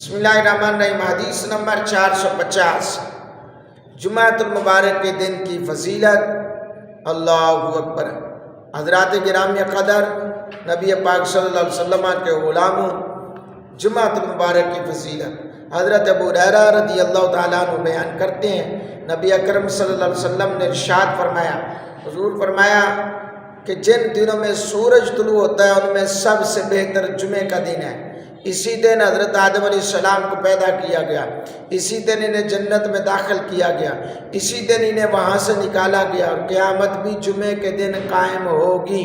بسم اللہ الرحمن الرحیم۔ حدیث نمبر 450 جمعۃ المبارک کے دن کی فضیلت۔ اللہ اکبر۔ حضرات گرامی قدر، نبی پاک صلی اللہ علیہ وسلم کے غلاموں، جمعۃ المبارک کی فضیلت حضرت ابو ہریرہ رضی اللہ تعالیٰ عنہ بیان کرتے ہیں، نبی اکرم صلی اللہ علیہ وسلم نے ارشاد فرمایا، حضور فرمایا کہ جن دنوں میں سورج طلوع ہوتا ہے ان میں سب سے بہتر جمعے کا دن ہے۔ اسی دن حضرت آدم علیہ السلام کو پیدا کیا گیا، اسی دن انہیں جنت میں داخل کیا گیا، اسی دن انہیں وہاں سے نکالا گیا، اور قیامت بھی جمعے کے دن قائم ہوگی۔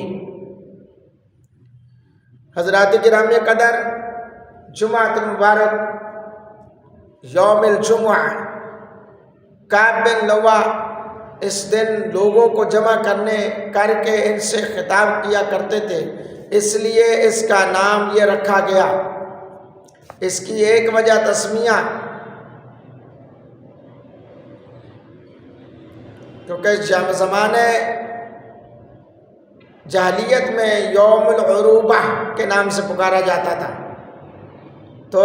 حضرات گرامی قدر، جمعۃ المبارک یوم الجمعہ، کعب بن لوا اس دن لوگوں کو جمع کر کے ان سے خطاب کیا کرتے تھے، اس لیے اس کا نام یہ رکھا گیا۔ اس کی ایک وجہ تسمیہ، کیونکہ زمانے جاہلیت میں یوم العروبہ کے نام سے پکارا جاتا تھا، تو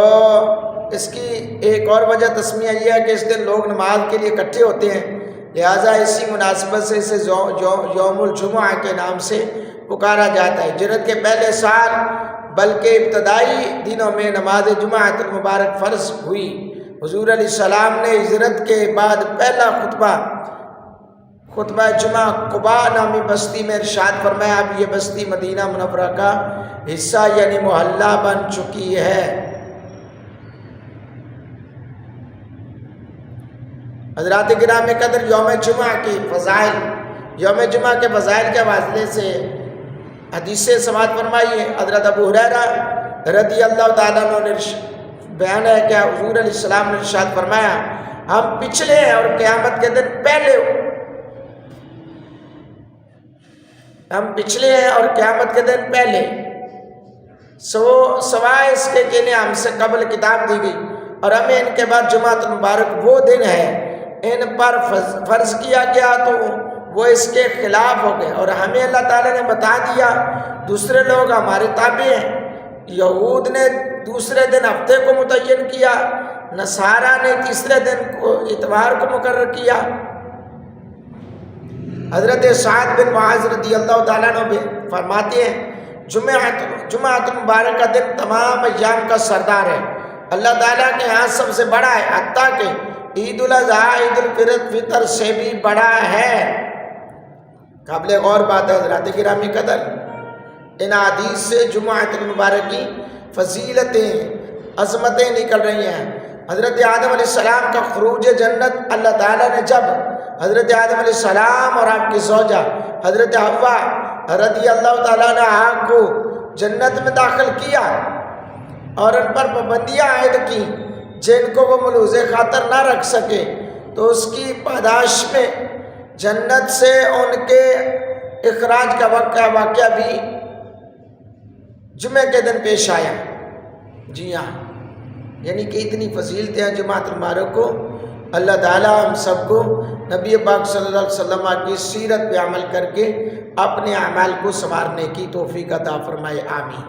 اس کی ایک اور وجہ تسمیہ یہ ہے کہ اس دن لوگ نماز کے لیے اکٹھے ہوتے ہیں، لہٰذا اسی مناسبت سے اسے یوم الجمعہ کے نام سے پکارا جاتا ہے۔ ہجرت کے پہلے سال بلکہ ابتدائی دنوں میں نماز جمعۃ المبارک فرض ہوئی۔ حضور علیہ السلام نے ہجرت کے بعد پہلا خطبہ جمعہ قباء نامی بستی میں ارشاد فرمایا، اب یہ بستی مدینہ منورہ کا حصہ یعنی محلہ بن چکی ہے۔ حضرات گرامی قدر، یوم جمعہ کی فضائل، یوم جمعہ کے فضائل کے حوالے سے حدیثیں سماعت فرمائیے۔ حضرت ابو ہریرہ رضی اللہ تعالیٰ عنہ نے بیان ہے کہ حضور علیہ السلام نے ارشاد فرمایا، ہم پچھلے ہیں اور قیامت کے دن پہلے سوائے اس کے کہ ہم سے قبل کتاب دی گئی اور ہمیں ان کے بعد جمعۃ المبارک وہ دن ہے ان پر فرض کیا گیا تو وہ اس کے خلاف ہو گئے، اور ہمیں اللہ تعالیٰ نے بتا دیا دوسرے لوگ ہمارے تابع ہیں۔ یہود نے دوسرے دن ہفتے کو متعین کیا، نصارہ نے تیسرے دن کو اتوار کو مقرر کیا۔ حضرت سعد بن معاذ رضی اللہ تعالیٰ عنہ فرماتے ہیں، جمعۃ المبارک کا دن تمام ایام کا سردار ہے، اللہ تعالیٰ کے ہاں سب سے بڑا ہے، حتیٰ کہ عید الاضحیٰ عید الفطر سے بھی بڑا ہے۔ قابل غور بات ہے حضرات گرامی قدر، ان حدیث سے جمعۃ المبارک کی فضیلتیں، عظمتیں نکل رہی ہیں۔ حضرت آدم علیہ السلام کا خروج جنت، اللہ تعالیٰ نے جب حضرت آدم علیہ السلام اور آپ کی زوجہ حضرت حوا رضی اللہ تعالیٰ عنہا کو جنت میں داخل کیا اور ان پر پابندیاں عائد کی جن کو وہ ملحوظ خاطر نہ رکھ سکے، تو اس کی پاداش میں جنت سے ان کے اخراج کا واقعہ بھی جمعے کے دن پیش آیا۔ جی ہاں، یعنی کہ اتنی فضیلتیں ہیں جمعۃ المبارک کو۔ اللہ تعالیٰ ہم سب کو نبی پاک صلی اللہ علیہ وسلم کی سیرت پہ عمل کر کے اپنے اعمال کو سنوارنے کی توفیق عطا فرمائے، آمین۔